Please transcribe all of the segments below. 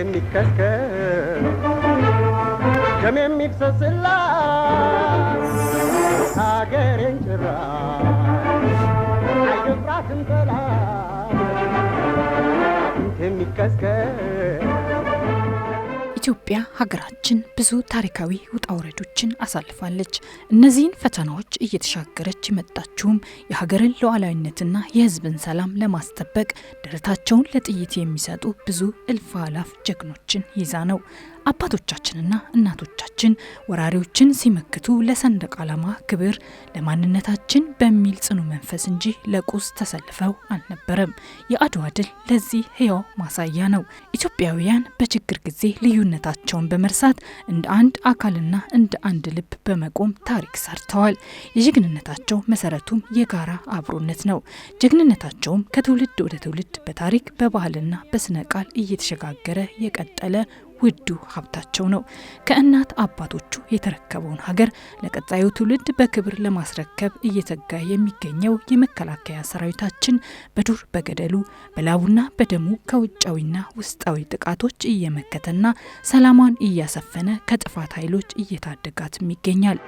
የሚከስከስ ደም የሚፈስላት ሀገሬን ጭራ አይደፍራትም ጠላት የሚከስከስ ኢትዮጵያ ሀገራችን ብዙ ታሪካዊ ውጣ ውረዶችን አሳልፋለች። እነዚህን ፈተናዎች እየተሻገረች የመጣችውም የሀገርን ሉዓላዊነትና የሕዝብን ሰላም ለማስጠበቅ ደረታቸውን ለጥይት የሚሰጡ ብዙ እልፍ አላፍ ጀግኖችን ይዛ ነው። አባቶቻችንና እናቶቻችን ወራሪዎችን ሲመክቱ ለሰንደቅ ዓላማ ክብር ለማንነታችን በሚል ጽኑ መንፈስ እንጂ ለቁስ ተሰልፈው አልነበረም። የአድዋ ድል ለዚህ ሕያው ማሳያ ነው። ኢትዮጵያውያን በችግር ጊዜ ልዩነታቸውን በመርሳት እንደ አንድ አካልና እንደ አንድ ልብ በመቆም ታሪክ ሰርተዋል። የጀግንነታቸው መሰረቱም የጋራ አብሮነት ነው። ጀግንነታቸውም ከትውልድ ወደ ትውልድ በታሪክ በባህልና በስነ ቃል እየተሸጋገረ የቀጠለ ውዱ ሀብታቸው ነው። ከእናት አባቶቹ የተረከበውን ሀገር ለቀጣዩ ትውልድ በክብር ለማስረከብ እየተጋ የሚገኘው የመከላከያ ሰራዊታችን በዱር በገደሉ በላቡና በደሙ ከውጫዊና ውስጣዊ ጥቃቶች እየመከተና ሰላሟን እያሰፈነ ከጥፋት ኃይሎች እየታደጋትም ይገኛል።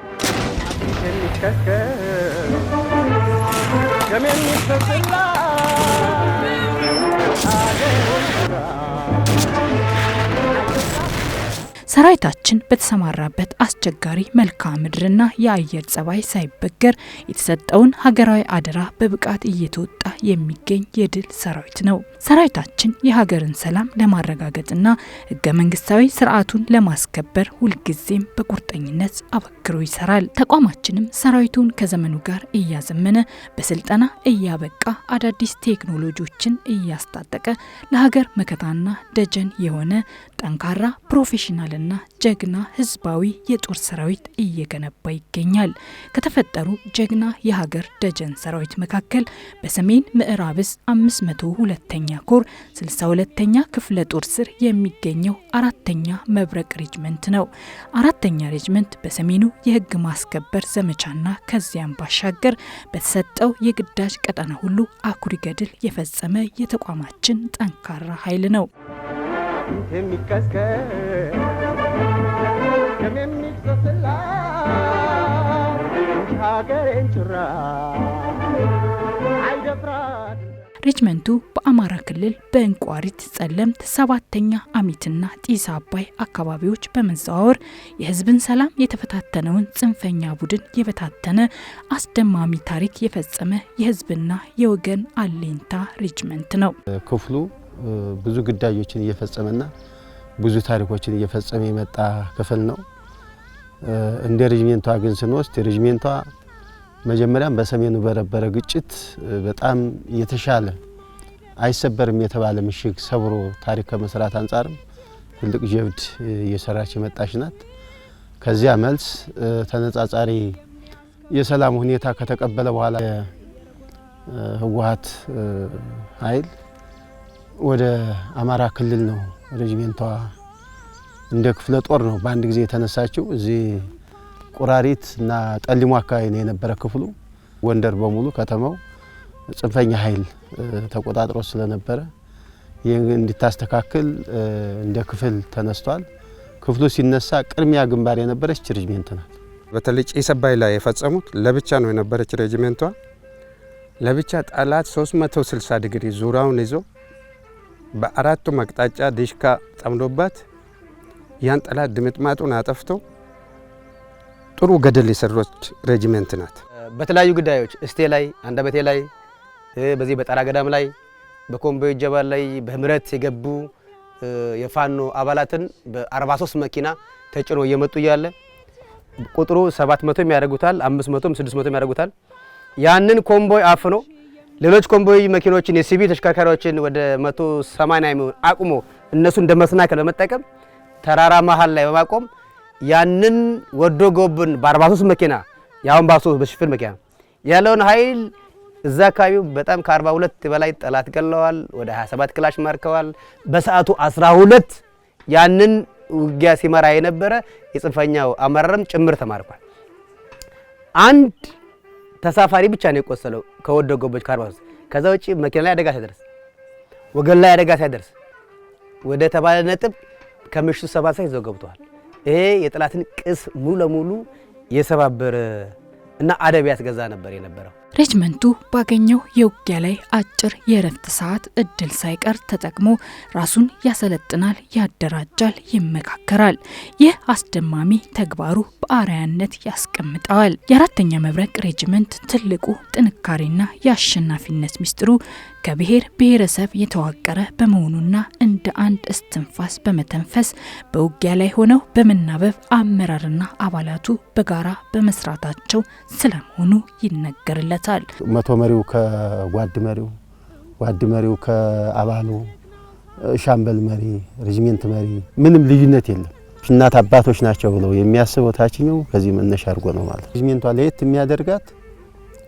ሰራዊታችን በተሰማራበት አስቸጋሪ መልክዓ ምድርና የአየር ጸባይ ሳይበገር የተሰጠውን ሀገራዊ አደራ በብቃት እየተወጣ የሚገኝ የድል ሰራዊት ነው። ሰራዊታችን የሀገርን ሰላም ለማረጋገጥና ህገ መንግስታዊ ስርዓቱን ለማስከበር ሁልጊዜም በቁርጠኝነት አበክሮ ይሰራል። ተቋማችንም ሰራዊቱን ከዘመኑ ጋር እያዘመነ በስልጠና እያበቃ አዳዲስ ቴክኖሎጂዎችን እያስታጠቀ ለሀገር መከታና ደጀን የሆነ ጠንካራ ፕሮፌሽናልና ጀግና ህዝባዊ የጦር ሰራዊት እየገነባ ይገኛል። ከተፈጠሩ ጀግና የሀገር ደጀን ሰራዊት መካከል በሰሜን ምዕራብ ዕዝ 502ኛ ኮር 62ኛ ክፍለ ጦር ስር የሚገኘው 4ኛ መብረቅ ሬጅመንት ነው። 4ኛ ሬጅመንት በሰሜኑ የህግ ማስከበር ዘመቻና ከዚያም ባሻገር በተሰጠው የግዳጅ ቀጠና ሁሉ አኩሪ ገድል የፈጸመ የተቋማችን ጠንካራ ኃይል ነው። ሬጅመንቱ በአማራ ክልል በእንቋሪት ጸለምት 7ኛ አሚትና ጢስ አባይ አካባቢዎች በመዘዋወር የህዝብን ሰላም የተፈታተነውን ጽንፈኛ ቡድን የበታተነ አስደማሚ ታሪክ የፈጸመ የህዝብና የወገን አለኝታ ሬጅመንት ነው። ክፍሉ ብዙ ግዳጆችን እየፈጸመና ብዙ ታሪኮችን እየፈጸመ የመጣ ክፍል ነው። እንደ ሬጅመንቷ ግን ስንወስድ ሬጅመንቷ መጀመሪያም በሰሜኑ በነበረ ግጭት በጣም የተሻለ አይሰበርም የተባለ ምሽግ ሰብሮ ታሪክ ከመስራት አንጻርም ትልቅ ጀብድ እየሰራች የመጣች ናት። ከዚያ መልስ ተነጻጻሪ የሰላም ሁኔታ ከተቀበለ በኋላ ህወሓት ኃይል ወደ አማራ ክልል ነው ሬጅመንቷ እንደ ክፍለ ጦር ነው በአንድ ጊዜ የተነሳችው። እዚህ ቁራሪት እና ጠሊሙ አካባቢ ነው የነበረ ክፍሉ። ጎንደር በሙሉ ከተማው ጽንፈኛ ኃይል ተቆጣጥሮ ስለነበረ ይህን እንድታስተካክል እንደ ክፍል ተነስቷል። ክፍሉ ሲነሳ ቅድሚያ ግንባር የነበረች ሬጅመንት ናት። በተለይ ጢስ አባይ ላይ የፈጸሙት ለብቻ ነው የነበረች ሬጅመንቷ። ለብቻ ጠላት 360 ዲግሪ ዙሪያውን ይዞ በአራቱ አቅጣጫ ዲሽካ ጠምዶባት ያን ጠላት ድምጥማጡን አጠፍቶ ጥሩ ገደል የሰሮች ሬጅመንት ናት። በተለያዩ ጉዳዮች እስቴ ላይ አንዳበቴ ላይ በዚህ በጣራ ገዳም ላይ በኮምቦይ ጀባል ላይ በህምረት የገቡ የፋኖ አባላትን በ43 መኪና ተጭኖ እየመጡ ያለ ቁጥሩ 700 የሚያደርጉታል 500 600 የሚያደርጉታል። ያንን ኮምቦይ አፍኖ ሌሎች ኮምቦይ መኪኖችን የሲቪል ተሽከርካሪዎችን ወደ 180 የሚሆን አቁሞ እነሱ እንደ መሰናከል በመጠቀም ተራራ መሃል ላይ በማቆም ያንን ወዶ ጎብን በ43 መኪና ያውን ባሶ በሽፍን መኪና ያለውን ኃይል እዛ አካባቢው በጣም ከ42 በላይ ጠላት ገለዋል። ወደ 27 ክላሽ ማርከዋል። በሰዓቱ 12 ያንን ውጊያ ሲመራ የነበረ የጽንፈኛው አመራርም ጭምር ተማርኳል። አንድ ተሳፋሪ ብቻ ነው የቆሰለው ከወዶ ጎበች ከ43። ከዛ ውጪ መኪና ላይ አደጋ ሳይደርስ ወገን ላይ አደጋ ሳይደርስ ወደ ተባለ ነጥብ ከምሽቱ 7 ሰዓት ይዘው ገብተዋል። ይሄ የጠላትን ቅስ ሙሉ ለሙሉ የሰባበረ እና አደብ ያስገዛ ነበር የነበረው። ሬጅመንቱ ባገኘው የውጊያ ላይ አጭር የእረፍት ሰዓት እድል ሳይቀር ተጠቅሞ ራሱን ያሰለጥናል፣ ያደራጃል፣ ይመካከራል። ይህ አስደማሚ ተግባሩ በአርአያነት ያስቀምጠዋል። የአራተኛ መብረቅ ሬጅመንት ትልቁ ጥንካሬና የአሸናፊነት ሚስጥሩ ከብሔር ብሔረሰብ የተዋቀረ በመሆኑና እንደ አንድ እስትንፋስ በመተንፈስ በውጊያ ላይ ሆነው በመናበብ አመራርና አባላቱ በጋራ በመስራታቸው ስለመሆኑ ይነገርለታል። መቶ መሪው ከጓድ መሪው፣ ጓድ መሪው ከአባሉ፣ ሻምበል መሪ፣ ሬጅመንት መሪ ምንም ልዩነት የለም። እናት አባቶች ናቸው ብለው የሚያስበው ታችኛው ከዚህ መነሻ አድርጎ ነው ማለት። ሬጅመንቷ ለየት የሚያደርጋት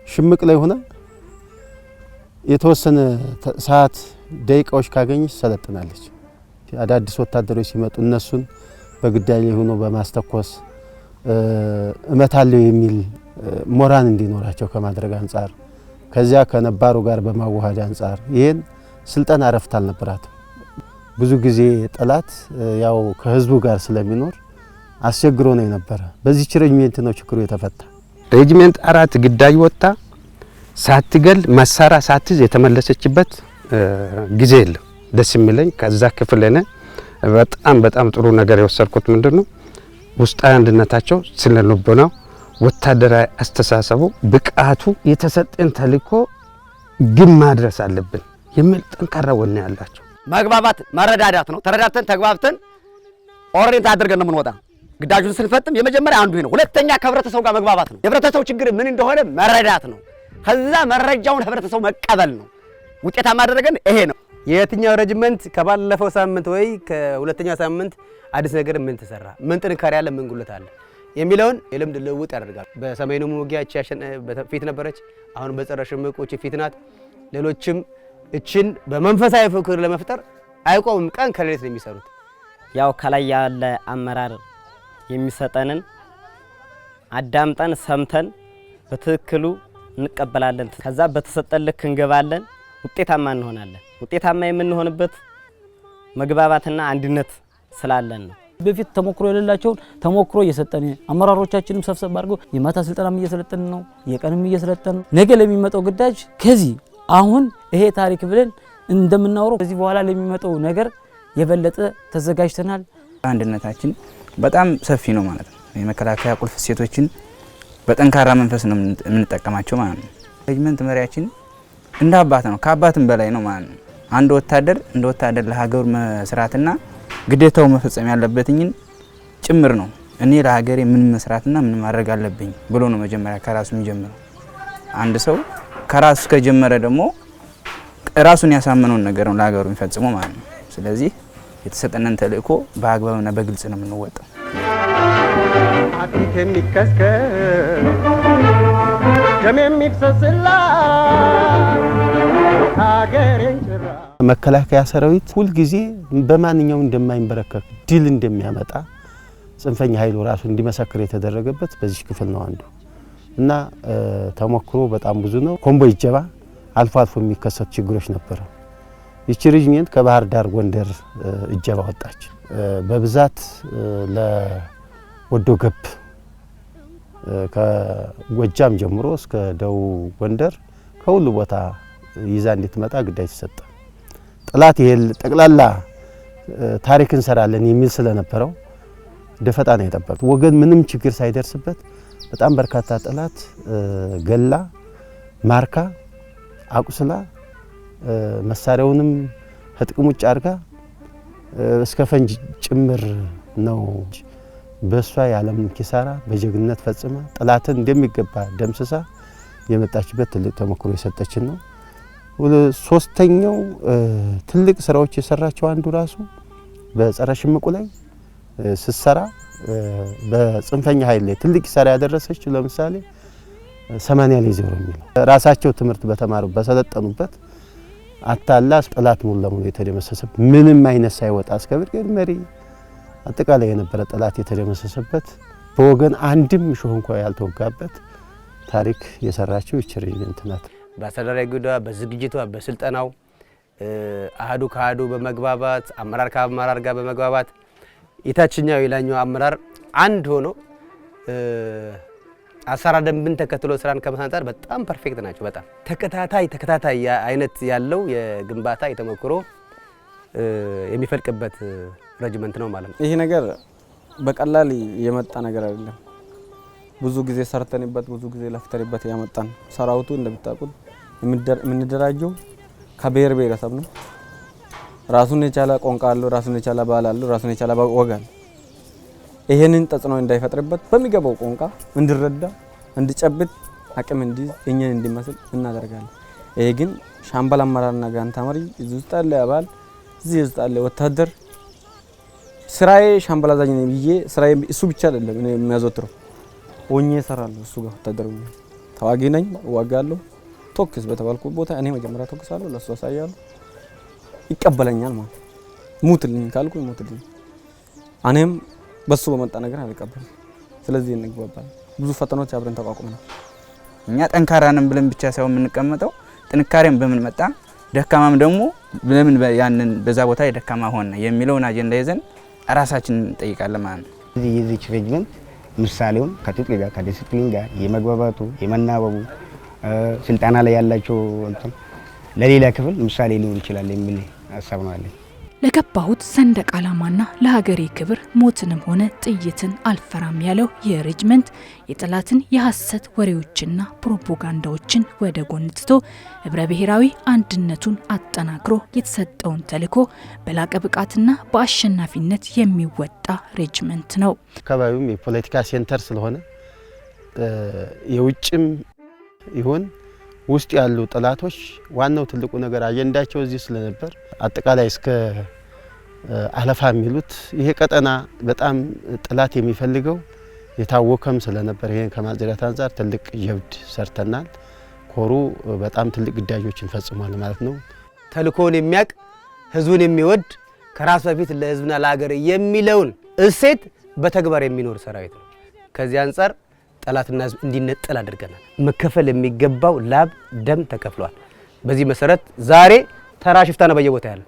ሽምቅ ላይ ሆነ የተወሰነ ሰዓት ደቂቃዎች ካገኘች ሰለጥናለች። አዳዲስ ወታደሮች ሲመጡ እነሱን በግዳይ ላይ ሆኖ በማስተኮስ እመታለው የሚል ሞራል እንዲኖራቸው ከማድረግ አንጻር ከዚያ ከነባሩ ጋር በማዋሃድ አንጻር ይሄን ስልጠና ረፍት አልነበራትም። ብዙ ጊዜ ጠላት ያው ከህዝቡ ጋር ስለሚኖር አስቸግሮ ነው የነበረ። በዚህ ሬጅመንት ነው ችግሩ የተፈታ። ሬጅመንት 4 ግዳይ ወጣ ሳትገል መሳሪያ ሳትይዝ የተመለሰችበት ጊዜ የለም። ደስ የሚለኝ ከዛ ክፍል እኔ በጣም ጥሩ ነገር የወሰድኩት ምንድነው ውስጣዊ አንድነታቸው፣ ስለ ልቦናው፣ ወታደራዊ አስተሳሰቡ፣ ብቃቱ የተሰጠን ተልእኮ ግን ማድረስ አለብን የሚል ጠንካራ ወኔ ያላቸው። መግባባት መረዳዳት ነው። ተረዳድተን ተግባብተን ኦሪየንት አድርገን ነው የምንወጣ። ግዳጁን ስንፈጽም የመጀመሪያ አንዱ ነው። ሁለተኛ ከህብረተሰቡ ጋር መግባባት ነው። የህብረተሰቡ ችግር ምን እንደሆነ መረዳት ነው። ከዛ መረጃውን ህብረተሰቡ መቀበል ነው። ውጤታማ አደረገን ይሄ ነው። የትኛው ሬጅመንት ከባለፈው ሳምንት ወይ ከሁለተኛው ሳምንት አዲስ ነገር ምን ተሰራ፣ ምን ጥንካሬ አለ፣ ምን ጉልበት አለ የሚለውን የልምድ ልውውጥ ያደርጋል። በሰሜኑ ውጊያች ፊት ነበረች፣ አሁን በጸረ ሽምቆች ፊት ናት። ሌሎችም እችን በመንፈሳዊ ፍቅር ለመፍጠር አይቆምም፣ ቀን ከሌሊት ነው የሚሰሩት። ያው ከላይ ያለ አመራር የሚሰጠንን አዳምጠን ሰምተን በትክክሉ እንቀበላለን። ከዛ በተሰጠን ልክ እንገባለን፣ ውጤታማ እንሆናለን። ውጤታማ የምንሆንበት መግባባትና አንድነት ስላለን ነው። በፊት ተሞክሮ የሌላቸውን ተሞክሮ እየሰጠን አመራሮቻችንም ሰብሰብ አድርገው የማታ ስልጠናም እየሰለጠን ነው፣ የቀንም እየሰለጠን ነው። ነገ ለሚመጣው ግዳጅ ከዚህ አሁን ይሄ ታሪክ ብለን እንደምናወራው ከዚህ በኋላ ለሚመጣው ነገር የበለጠ ተዘጋጅተናል። አንድነታችን በጣም ሰፊ ነው ማለት ነው። የመከላከያ ቁልፍ እሴቶችን በጠንካራ መንፈስ ነው የምንጠቀማቸው ማለት ነው። ሬጅመንት መሪያችን እንደ አባት ነው፣ ከአባትም በላይ ነው ማለት ነው። አንድ ወታደር እንደ ወታደር ለሀገሩ መስራትና ግዴታው መፈጸም ያለበትኝን ጭምር ነው። እኔ ለሀገሬ ምን መስራትና ምን ማድረግ አለብኝ ብሎ ነው መጀመሪያ ከራሱ የሚጀምረው። አንድ ሰው ከራሱ ከጀመረ ደግሞ ራሱን ያሳመነውን ነገር ነው ለሀገሩ የሚፈጽመው ማለት ነው። ስለዚህ የተሰጠነን ተልእኮ በአግባብና በግልጽ ነው የምንወጣው። አጥንት የሚከስከስ ደም የሚፈስላት ሀገሬን ጭራ መከላከያ ሰራዊት ሁል ጊዜ በማንኛውም እንደማይንበረከክ ድል እንደሚያመጣ ጽንፈኛ ኃይሉ ራሱ እንዲመሰክር የተደረገበት በዚህ ክፍል ነው አንዱ እና ተሞክሮ በጣም ብዙ ነው። ኮምቦይ ጀባ አልፎ አልፎ የሚከሰቱ ችግሮች ነበሩ። ይቺ ሬጅመንት ከባህር ዳር ጎንደር እጀባ ወጣች። በብዛት ለወዶ ገብ ከጎጃም ጀምሮ እስከ ደቡብ ጎንደር ከሁሉ ቦታ ይዛ እንድትመጣ ግዳጅ ተሰጠ። ጠላት ይሄ ጠቅላላ ታሪክ እንሰራለን የሚል ስለነበረው ደፈጣ ነው የጠበቀው። ወገን ምንም ችግር ሳይደርስበት በጣም በርካታ ጠላት ገላ ማርካ አቁስላ መሳሪያውንም ከጥቅም ውጭ አድርጋ እስከ ፈንጅ ጭምር ነው በሷ ያለምን ኪሳራ በጀግንነት ፈጽማ ጠላትን እንደሚገባ ደምስሳ የመጣችበት ትልቅ ተሞክሮ የሰጠችን ነው። ሶስተኛው ትልቅ ስራዎች የሰራቸው አንዱ ራሱ በጸረ ሽምቁ ላይ ስትሰራ በጽንፈኛ ኃይል ላይ ትልቅ ኪሳራ ያደረሰችው ለምሳሌ 80 ላይ ዜሮ የሚለው ራሳቸው ትምህርት በተማሩ በሰለጠኑበት አታላ ጠላት ሙሉ ለሙሉ የተደመሰሰበት ምንም አይነት ሳይወጣ እስከ ብርጌድ መሪ አጠቃላይ የነበረ ጠላት የተደመሰሰበት በወገን አንድም ሾህ እንኳን ያልተወጋበት ታሪክ የሰራችው ይቺ ሬጅመንት ናት። በአስተዳደራዊ ጉዳይ፣ በዝግጅቷ፣ በስልጠናው አህዱ ከአህዱ በመግባባት አመራር ከአመራር ጋር በመግባባት የታችኛው የላኛው አመራር አንድ ሆኖ አሰራር ደንብን ተከትሎ ስራን ከመሳንጠር በጣም ፐርፌክት ናቸው። በጣም ተከታታይ አይነት ያለው የግንባታ የተሞክሮ የሚፈልቅበት ሬጅመንት ነው ማለት ነው። ይሄ ነገር በቀላል የመጣ ነገር አይደለም። ብዙ ጊዜ ሰርተንበት ብዙ ጊዜ ለፍተንበት ያመጣን ሰራዊቱ እንደምታውቁት የምንደራጀው ከብሔር ብሔረሰብ ነው። ራሱን የቻለ ቋንቋ አለው፣ ራሱን የቻለ ባህል አለው፣ ራሱን የቻለ ወግ አለው። ይሄንን ተጽዕኖ እንዳይፈጥርበት በሚገባው ቋንቋ እንዲረዳ እንዲጨብጥ አቅም እንዲይዝ እኛን እንዲመስል እናደርጋለን። ይሄ ግን ሻምበል አመራርና ጋንታ መሪ እዚህ ውስጥ ያለ አባል እዚህ ውስጥ ያለ ወታደር ስራዬ ሻምበል አዛዥ ነኝ ብዬ ስራዬ እሱ ብቻ አይደለም እኔ የሚያዘወትረው ሆኜ እሰራለሁ። እሱ ጋር ወታደር ነኝ፣ ተዋጊ ነኝ፣ እዋጋለሁ። ቶክስ በተባልኩ ቦታ እኔ መጀመሪያ ተኩሳለሁ፣ ለሱ አሳያለሁ፣ ይቀበለኛል ማለት ሙትልኝ ካልኩ ሙትልኝ። እኔም በሱ በመጣ ነገር አልቀበልም። ስለዚህ እንግባባለን። ብዙ ፈተናዎች አብረን ተቋቁመናል። እኛ ጠንካራንም ብለን ብቻ ሳይሆን የምንቀመጠው ጥንካሬም በምን መጣ ደካማም ደግሞ ለምን ያንን በዛ ቦታ የደካማ ሆነ የሚለውን አጀንዳ ይዘን ራሳችንን እንጠይቃለን ማለት ነው። የዚች ሬጅመንት ምሳሌውን ከትጥቅ ጋር ከዲሲፕሊን ጋር የመግባባቱ የመናበቡ ስልጣና ላይ ያላቸው እንትን ለሌላ ክፍል ምሳሌ ሊሆን ይችላል የሚል ሀሳብ ነው አለኝ። ለገባሁት ሰንደቅ ዓላማና ለሀገሬ ክብር ሞትንም ሆነ ጥይትን አልፈራም ያለው የሬጅመንት የጠላትን የሐሰት ወሬዎችና ፕሮፓጋንዳዎችን ወደ ጎን ትቶ ህብረ ብሔራዊ አንድነቱን አጠናክሮ የተሰጠውን ተልዕኮ በላቀ ብቃትና በአሸናፊነት የሚወጣ ሬጅመንት ነው። አካባቢውም የፖለቲካ ሴንተር ስለሆነ የውጭም ይሁን ውስጥ ያሉ ጠላቶች ዋናው ትልቁ ነገር አጀንዳቸው እዚህ ስለነበር አጠቃላይ እስከ አለፋ የሚሉት ይሄ ቀጠና በጣም ጠላት የሚፈልገው የታወከም ስለነበር ይሄን ከማጽዳት አንፃር ትልቅ ጀብድ ሰርተናል። ኮሩ በጣም ትልቅ ግዳጆችን ፈጽሟል ማለት ነው። ተልእኮውን የሚያቅ ህዝቡን የሚወድ ከራስ በፊት ለህዝብና ለሀገር የሚለውን እሴት በተግባር የሚኖር ሰራዊት ነው። ከዚህ አንፃር ጠላትና ህዝብ እንዲነጠል አድርገናል። መከፈል የሚገባው ላብ ደም ተከፍሏል። በዚህ መሰረት ዛሬ ተራ ሽፍታ ነው በየቦታ ያለ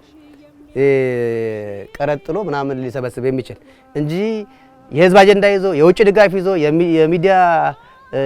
ቀረጥሎ ምናምን ሊሰበስብ የሚችል እንጂ የህዝብ አጀንዳ ይዞ የውጭ ድጋፍ ይዞ የሚዲያ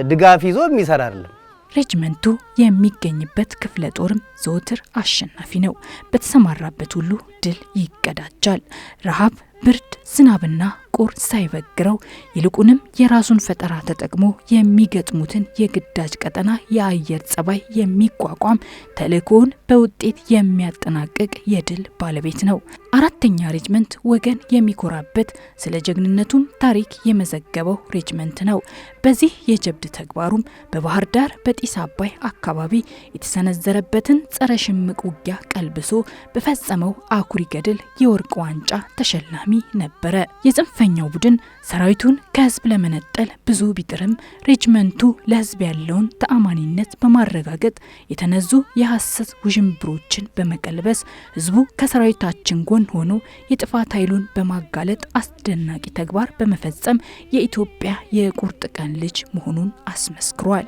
ድጋፍ ይዞ የሚሰራ አይደለም። ሬጅመንቱ የሚገኝበት ክፍለ ጦርም ዘወትር አሸናፊ ነው። በተሰማራበት ሁሉ ድል ይቀዳጃል። ረሃብ፣ ብርድ፣ ዝናብና ቁር ሳይበግረው ይልቁንም የራሱን ፈጠራ ተጠቅሞ የሚገጥሙትን የግዳጅ ቀጠና የአየር ጸባይ የሚቋቋም ተልዕኮውን በውጤት የሚያጠናቅቅ የድል ባለቤት ነው። አራተኛ ሬጅመንት ወገን የሚኮራበት ስለ ጀግንነቱም ታሪክ የመዘገበው ሬጅመንት ነው። በዚህ የጀብድ ተግባሩም በባህር ዳር በጢስ አባይ አካባቢ የተሰነዘረበትን ጸረ ሽምቅ ውጊያ ቀልብሶ በፈጸመው አኩሪ ገድል የወርቅ ዋንጫ ተሸላሚ ነበረ። የጽንፈኛው ቡድን ሰራዊቱን ከህዝብ ለመነጠል ብዙ ቢጥርም ሬጅመንቱ ለህዝብ ያለውን ተአማኒነት በማረጋገጥ የተነዙ የሐሰት ውዥንብሮችን በመቀልበስ ህዝቡ ከሰራዊታችን ጎን ሆኖ የጥፋት ኃይሉን በማጋለጥ አስደናቂ ተግባር በመፈጸም የኢትዮጵያ የቁርጥ ቀን ልጅ መሆኑን አስመስክሯል።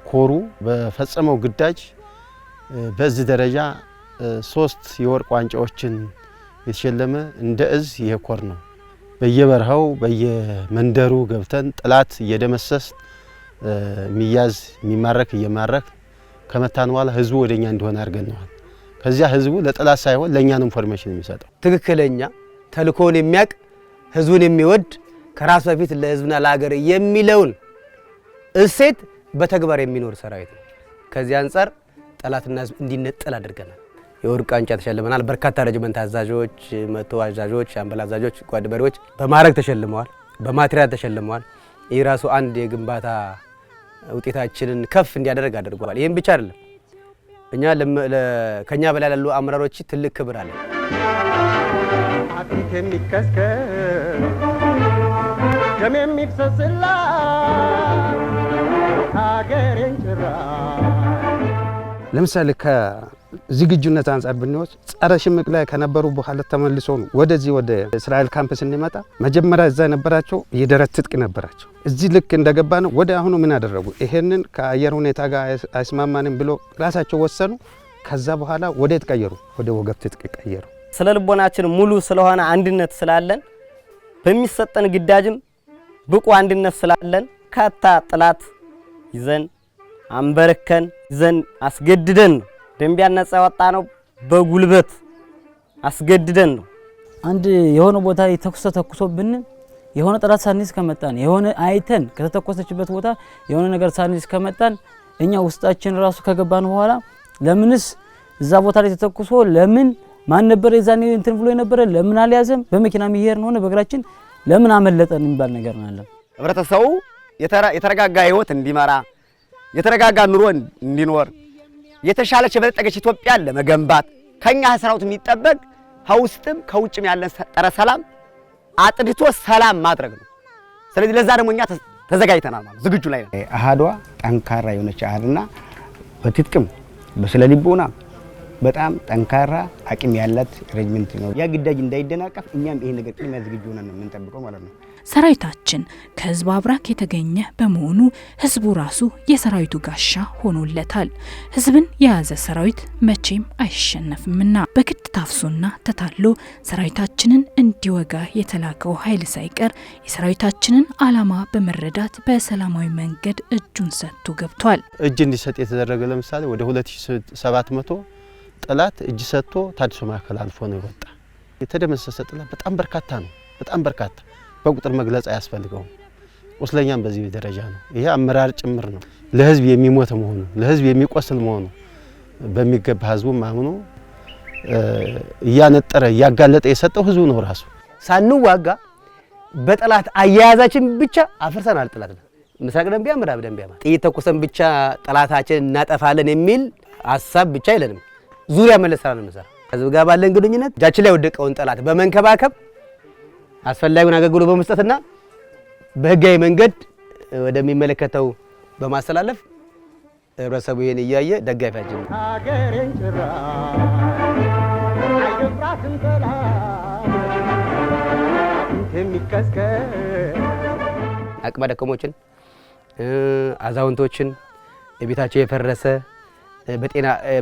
ኮሩ በፈጸመው ግዳጅ በዚህ ደረጃ 3 የወርቅ ዋንጫዎችን የተሸለመ እንደ እዝ የኮር ነው። በየበረሃው በየመንደሩ ገብተን ጠላት እየደመሰስ ሚያዝ የሚማረክ እየማረክ ከመታን በኋላ ህዝቡ ወደኛ እንደሆነ አድርገናል። ከዚያ ህዝቡ ለጠላት ሳይሆን ለኛን ኢንፎርሜሽን የሚሰጠው ትክክለኛ ተልእኮውን የሚያቅ ህዝቡን የሚወድ ከራስ በፊት ለህዝብና ለሀገር የሚለውን እሴት በተግባር የሚኖር ሰራዊት ነው። ከዚህ አንፃር ጠላትና ህዝብ እንዲነጠል አድርገናል። የወርቅ ዋንጫ ተሸልመናል። በርካታ ሬጅመንት አዛዦች፣ መቶ አዛዦች፣ ሻምበል አዛዦች፣ ጓድ መሪዎች በማዕረግ ተሸልመዋል፣ በማቴሪያል ተሸልመዋል። ይህ ራሱ አንድ የግንባታ ውጤታችንን ከፍ እንዲያደርግ አድርጓል። ይህም ብቻ አይደለም፣ እኛ ከኛ በላይ ያሉ አመራሮች ትልቅ ክብር አለ። አጥንት የሚከስከስ ደም የሚፈስላት ሀገሬን ጭራ ለምሳሌ ከዝግጁነት አንፃር ብንወስድ ጸረ ሽምቅ ላይ ከነበሩ በኋላ ተመልሶ ወደዚህ ወደ እስራኤል ካምፕ ስንመጣ መጀመሪያ እዛ የነበራቸው የደረት ትጥቅ ነበራቸው። እዚህ ልክ እንደገባ ነው ወደ አሁኑ ምን አደረጉ? ይሄንን ከአየር ሁኔታ ጋር አይስማማንም ብሎ ራሳቸው ወሰኑ። ከዛ በኋላ ወዴት ቀየሩ? ወደ ወገብ ትጥቅ ቀየሩ። ስለ ልቦናችን ሙሉ ስለሆነ አንድነት ስላለን በሚሰጠን ግዳጅም ብቁ አንድነት ስላለን ካታ ጥላት ይዘን አንበርከን ይዘን አስገድደን ደንቢያን ነፃ ያወጣ ነው። በጉልበት አስገድደን ነው። አንድ የሆነ ቦታ ተኩሶብን የሆነ ጥላት ሳንይዝ ከመጣን የሆነ አይተን ከተተኮሰችበት ቦታ የሆነ ነገር ሳንይዝ ከመጣን እኛ ውስጣችን ራሱ ከገባን በኋላ ለምንስ እዛ ቦታ ላይ ተተኩሶ ለምን ማን ነበር የዛኔ እንትን ብሎ የነበረ ለምን አልያዘም? በመኪና መሄድ ነው በእግራችን ለምን አመለጠን የሚባል ነገር ነው አለ። ህብረተሰቡ የተረጋጋ ህይወት እንዲመራ የተረጋጋ ኑሮ እንዲኖር የተሻለች የበለጠገች ኢትዮጵያን ለመገንባት ከኛ ሰራዊት የሚጠበቅ ከውስጥም ከውጭም ያለን ጠረ ሰላም አጥድቶ ሰላም ማድረግ ነው። ስለዚህ ለዛ ደግሞ እኛ ተዘጋጅተናል ማለት ዝግጁ ላይ ነን። አሃዷ ጠንካራ የሆነች አሃድና በትጥቅም በስነ ልቦና በጣም ጠንካራ አቅም ያላት ሬጅመንት ነው። ያ ግዳጅ እንዳይደናቀፍ እኛም ይሄ ነገር ቅድሚያ ዝግጁ ሆነን ነው የምንጠብቀው ማለት ነው። ሰራዊታችን ከህዝብ አብራክ የተገኘ በመሆኑ ህዝቡ ራሱ የሰራዊቱ ጋሻ ሆኖለታል። ህዝብን የያዘ ሰራዊት መቼም አይሸነፍምና በግድ ታፍሶና ተታሎ ሰራዊታችንን እንዲወጋ የተላከው ኃይል ሳይቀር የሰራዊታችንን ዓላማ በመረዳት በሰላማዊ መንገድ እጁን ሰጥቶ ገብቷል። እጅ እንዲሰጥ የተደረገ ለምሳሌ ወደ 2700 ጥላት እጅ ሰጥቶ ታድሶ ማዕከል አልፎ ነው የወጣ። የተደመሰሰ ጥላት በጣም በርካታ ነው። በጣም በርካታ በቁጥር መግለጽ አያስፈልገውም። ቁስለኛም በዚህ ደረጃ ነው። ይሄ አመራር ጭምር ነው። ለህዝብ የሚሞት መሆኑ ለህዝብ የሚቆስል መሆኑ በሚገባ ህዝቡ ማምኖ እያነጠረ እያጋለጠ የሰጠው ህዝቡ ነው ራሱ። ሳንዋጋ በጥላት አያያዛችን ብቻ አፍርሰናል። ጥላት ምስራቅ ደንቢያ ምዕራብ ደንቢያ ጥይት ተኩሰን ብቻ ጥላታችን እናጠፋለን የሚል ሐሳብ ብቻ የለንም። ዙሪያ መለሰራ ነው መሰራ ህዝብ ጋር ባለን ግንኙነት እጃችን ላይ ወደቀውን ጥላት በመንከባከብ አስፈላጊውን አገልግሎት በመስጠትና በህጋዊ መንገድ ወደሚመለከተው በማስተላለፍ ህብረተሰቡ ይሄን እያየ ደጋፊያችን ነው። ሀገሬን ጭራ አይደፍራትም ጠላት የሚቀስቀስ አቅመ ደካሞችን አዛውንቶችን የቤታቸው የፈረሰ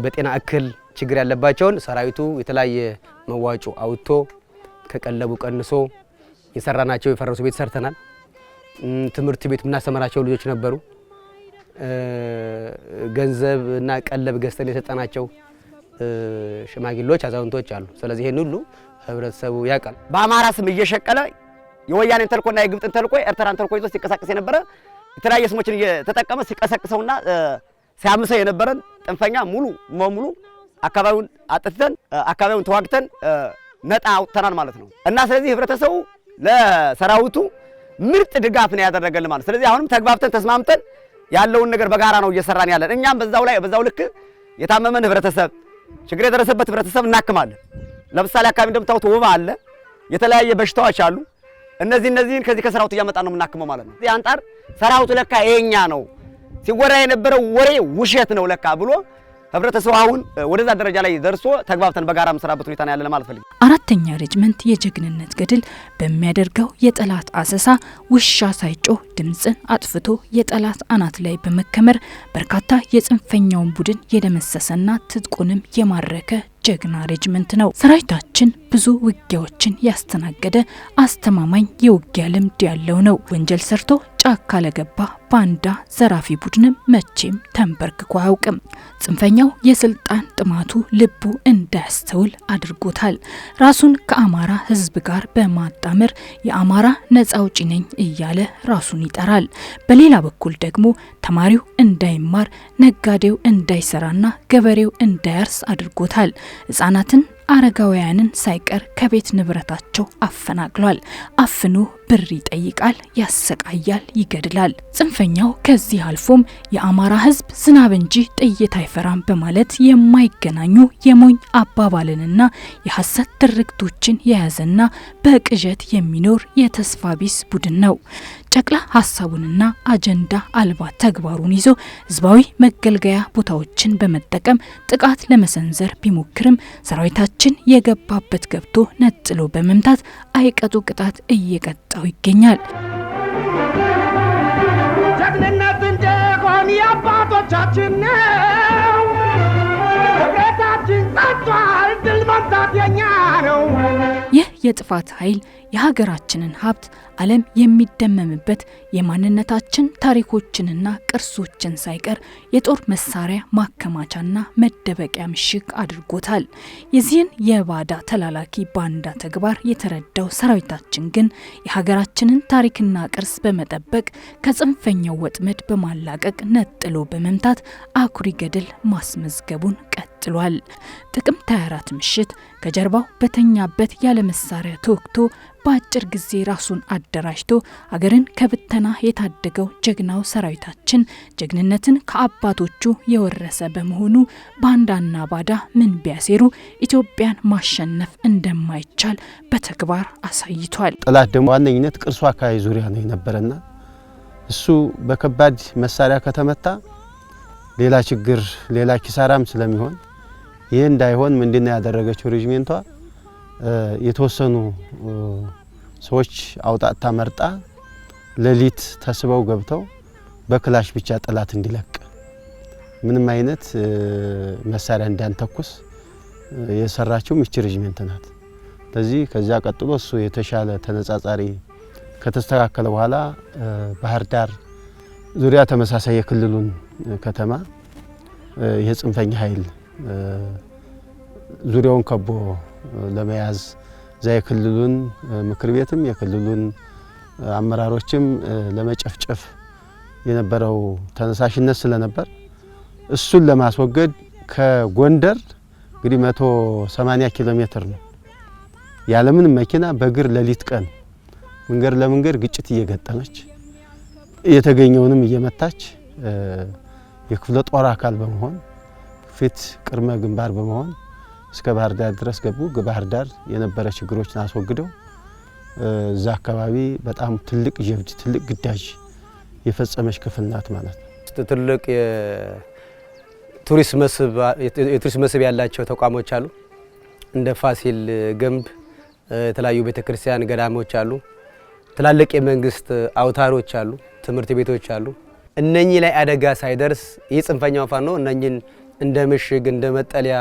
በጤና እክል ችግር ያለባቸውን ሰራዊቱ የተለያየ መዋጮ አውጥቶ ከቀለቡ ቀንሶ የሰራናቸው የፈረሱ ቤት ሰርተናል። ትምህርት ቤት ምናስተምራቸው ልጆች ነበሩ። ገንዘብ እና ቀለብ ገዝተን የሰጠናቸው ሽማግሌዎች አዛውንቶች አሉ። ስለዚህ ይሄን ሁሉ ህብረተሰቡ ያውቃል። በአማራ ስም እየሸቀለ የወያኔን ተልኮና የግብጥን ተልኮ ኤርትራን ተልኮ ይዞ ሲቀሳቀስ የነበረ የተለያየ ስሞችን እየተጠቀመ ሲቀሰቅሰውና ሲያምሰው የነበረን ጥንፈኛ ሙሉ አካባቢውን አጥፍተን አካባቢውን ተዋግተን ነጣ አውጥተናል ማለት ነው። እና ስለዚህ ህብረተሰቡ ለሰራዊቱ ምርጥ ድጋፍ ነው ያደረገልን ማለት። ስለዚህ አሁንም ተግባብተን ተስማምተን ያለውን ነገር በጋራ ነው እየሰራን ያለን። እኛም በዛው ልክ የታመመን ህብረተሰብ ችግር የደረሰበት ህብረተሰብ እናክማለን። ለምሳሌ አካባቢ እንደምታውቁት ወባ አለ፣ የተለያየ በሽታዎች አሉ። እነዚህን ከዚህ ከሰራዊቱ እያመጣን ነው የምናክመው ማለት ነው። እዚህ አንጣር ሰራዊቱ ለካ የኛ ነው ሲወራ የነበረው ወሬ ውሸት ነው ለካ ብሎ ህብረተሰቡ አሁን ወደዛ ደረጃ ላይ ደርሶ ተግባብተን በጋራ መስራበት ሁኔታ ነው ያለ ማለት ፈልግ። አራተኛ ሬጅመንት የጀግንነት ገድል በሚያደርገው የጠላት አሰሳ ውሻ ሳይጮህ ድምጽን አጥፍቶ የጠላት አናት ላይ በመከመር በርካታ የጽንፈኛውን ቡድን የደመሰሰና ትጥቁንም የማረከ ጀግና ሬጅመንት ነው። ሰራዊታችን ብዙ ውጊያዎችን ያስተናገደ አስተማማኝ የውጊያ ልምድ ያለው ነው። ወንጀል ሰርቶ ጫካ ለገባ ባንዳ ዘራፊ ቡድንም መቼም ተንበርክኮ አያውቅም። ጽንፈኛው የስልጣን ጥማቱ ልቡ እንዳያስተውል አድርጎታል። ራሱን ከአማራ ህዝብ ጋር በማጣመር የአማራ ነፃ አውጪ ነኝ እያለ ራሱን ይጠራል። በሌላ በኩል ደግሞ ተማሪው እንዳይማር፣ ነጋዴው እንዳይሰራና ገበሬው እንዳያርስ አድርጎታል። ህጻናትን አረጋውያንን ሳይቀር ከቤት ንብረታቸው አፈናቅሏል። አፍኖ ብር ይጠይቃል፣ ያሰቃያል፣ ይገድላል። ጽንፈኛው ከዚህ አልፎም የአማራ ህዝብ ዝናብ እንጂ ጥይት አይፈራም በማለት የማይገናኙ የሞኝ አባባልንና የሐሰት ትርክቶችን የያዘና በቅዠት የሚኖር የተስፋ ቢስ ቡድን ነው። ጨቅላ ሐሳቡንና አጀንዳ አልባ ተግባሩን ይዞ ህዝባዊ መገልገያ ቦታዎችን በመጠቀም ጥቃት ለመሰንዘር ቢሞክርም ሰራዊታችን የገባበት ገብቶ ነጥሎ በመምታት አይቀጡ ቅጣት እየቀጣው ይገኛል። ጀግንነት እንደሆነ የአባቶቻችን ነው። መምታት የኛ ነው ይህ የጥፋት ኃይል የሀገራችንን ሀብት ዓለም የሚደመምበት የማንነታችን ታሪኮችንና ቅርሶችን ሳይቀር የጦር መሳሪያ ማከማቻና መደበቂያ ምሽግ አድርጎታል። የዚህን የባዳ ተላላኪ ባንዳ ተግባር የተረዳው ሰራዊታችን ግን የሀገራችንን ታሪክና ቅርስ በመጠበቅ ከጽንፈኛው ወጥመድ በማላቀቅ ነጥሎ በመምታት አኩሪ ገድል ማስመዝገቡን ቀጥሏል። ጥቅምት 24 ምሽት ከጀርባው በተኛበት ያለ መሳሪያ ተወክቶ በአጭር ጊዜ ራሱን አደራጅቶ አገርን ከብተና የታደገው ጀግናው ሰራዊታችን ጀግንነትን ከአባቶቹ የወረሰ በመሆኑ ባንዳና ባዳ ምን ቢያሴሩ ኢትዮጵያን ማሸነፍ እንደማይቻል በተግባር አሳይቷል። ጠላት ደግሞ ዋነኝነት ቅርሱ አካባቢ ዙሪያ ነው የነበረና እሱ በከባድ መሳሪያ ከተመታ ሌላ ችግር ሌላ ኪሳራም ስለሚሆን ይህ እንዳይሆን ምንድነው ያደረገችው ሬጂሜንቷ የተወሰኑ ሰዎች አውጣጣ መርጣ ለሊት ተስበው ገብተው በክላሽ ብቻ ጠላት እንዲለቅ ምንም አይነት መሳሪያ እንዳንተኩስ የሰራችው ምች ሬጂሜንት ናት። ስለዚህ ከዛ ቀጥሎ እሱ የተሻለ ተነጻጻሪ ከተስተካከለ በኋላ ባህር ዳር ዙሪያ ተመሳሳይ የክልሉን ከተማ የጽንፈኛ ኃይል ዙሪያውን ከቦ ለመያዝ ዛይ ክልሉን ምክር ቤትም የክልሉን አመራሮችም ለመጨፍጨፍ የነበረው ተነሳሽነት ስለነበር እሱን ለማስወገድ ከጎንደር እንግዲህ 180 ኪሎ ሜትር ነው ያለምን መኪና በእግር ለሊት ቀን መንገድ ለመንገድ ግጭት እየገጠመች የተገኘውንም እየመታች የክፍለ ጦር አካል በመሆን ፊት ቅርመ ግንባር በመሆን እስከ ባህር ዳር ድረስ ገቡ። ባህር ዳር የነበረ ችግሮችን አስወግደው እዛ አካባቢ በጣም ትልቅ ጀብድ ትልቅ ግዳጅ የፈጸመች ክፍል ናት ማለት ነው። ትልቅ የቱሪስት መስህብ ያላቸው ተቋሞች አሉ። እንደ ፋሲል ግንብ የተለያዩ ቤተክርስቲያን ገዳሞች አሉ። ትላልቅ የመንግስት አውታሮች አሉ፣ ትምህርት ቤቶች አሉ። እነኚህ ላይ አደጋ ሳይደርስ የጽንፈኛው ፋኖ እነኚህን እንደ ምሽግ እንደ መጠለያ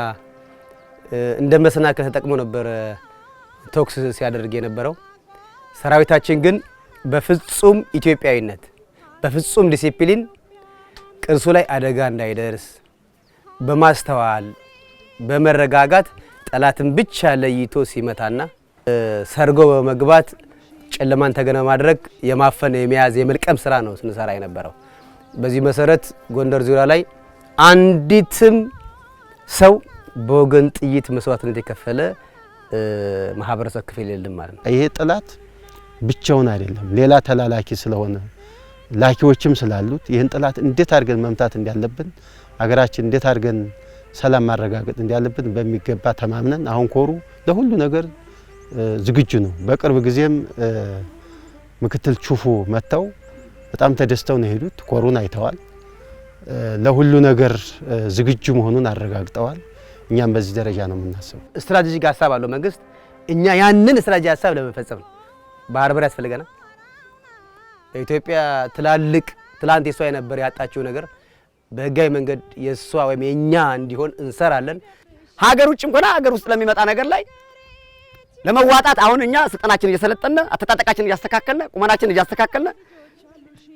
እንደ መሰናከል ተጠቅሞ ነበር ተኩስ ሲያደርግ የነበረው። ሰራዊታችን ግን በፍጹም ኢትዮጵያዊነት በፍጹም ዲሲፕሊን ቅርሱ ላይ አደጋ እንዳይደርስ በማስተዋል በመረጋጋት ጠላትን ብቻ ለይቶ ሲመታና ሰርጎ በመግባት ጨለማን ተገና ማድረግ የማፈን የመያዝ የመልቀም ስራ ነው ስንሰራ የነበረው። በዚህ መሰረት ጎንደር ዙሪያ ላይ አንዲትም ሰው በወገን ጥይት መስዋዕትነት የከፈለ ማህበረሰብ ክፍል የለም ማለት ነው። ይሄ ጠላት ብቻውን አይደለም፣ ሌላ ተላላኪ ስለሆነ ላኪዎችም ስላሉት ይህን ጠላት እንዴት አድርገን መምታት እንዳለብን ሀገራችን እንዴት አድርገን ሰላም ማረጋገጥ እንዳለብን በሚገባ ተማምነን አሁን ኮሩ ለሁሉ ነገር ዝግጁ ነው። በቅርብ ጊዜም ምክትል ቹፉ መተው በጣም ተደስተው ነው ሄዱት። ኮሩን አይተዋል። ለሁሉ ነገር ዝግጁ መሆኑን አረጋግጠዋል። እኛም በዚህ ደረጃ ነው የምናስበው። ስትራቴጂክ ሀሳብ አለው መንግስት። እኛ ያንን ስትራቴጂክ ሀሳብ ለመፈጸም ነው ባህር በር ያስፈልገናል። ኢትዮጵያ ትላንት የሷ የነበር ያጣችው ነገር በህጋዊ መንገድ የሷ ወይም የኛ እንዲሆን እንሰራለን። ሀገር ውጭም ሆነ ሀገር ውስጥ ለሚመጣ ነገር ላይ ለመዋጣት አሁን እኛ ስልጣናችን እየሰለጠነ አተጣጣቃችን እያስተካከለ ቁመናችን እያስተካከለ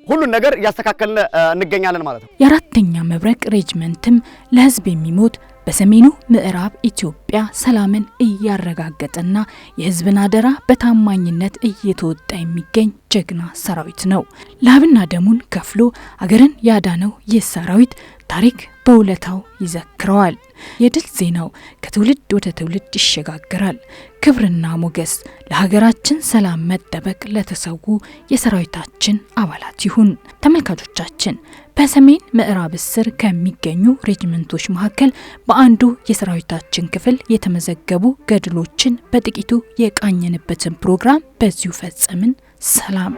ሁሉን ነገር እያስተካከለ እንገኛለን ማለት ነው። የአራተኛ መብረቅ ሬጅመንትም ለህዝብ የሚሞት በሰሜኑ ምዕራብ ኢትዮጵያ ሰላምን እያረጋገጠና የህዝብን አደራ በታማኝነት እየተወጣ የሚገኝ ጀግና ሰራዊት ነው። ላብና ደሙን ከፍሎ አገርን ያዳነው ይህ ሰራዊት ታሪክ በውለታው ይዘክረዋል። የድል ዜናው ከትውልድ ወደ ትውልድ ይሸጋገራል። ክብርና ሞገስ ለሀገራችን ሰላም መጠበቅ ለተሰዉ የሰራዊታችን አባላት ይሁን። ተመልካቾቻችን በሰሜን ምዕራብ ስር ከሚገኙ ሬጅመንቶች መካከል በአንዱ የሰራዊታችን ክፍል የተመዘገቡ ገድሎችን በጥቂቱ የቃኘንበትን ፕሮግራም በዚሁ ፈጸምን። ሰላም።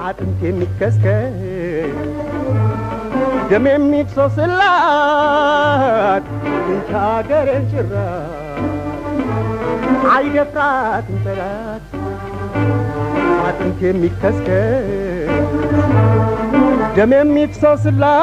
አጥንት የሚከስከስ ደም የሚፍሰስላት እንቻ ሀገሬን ጭራ አይደፍራትም ጠላት። አጥንት የሚከስከስ ደም የሚፍሰስላት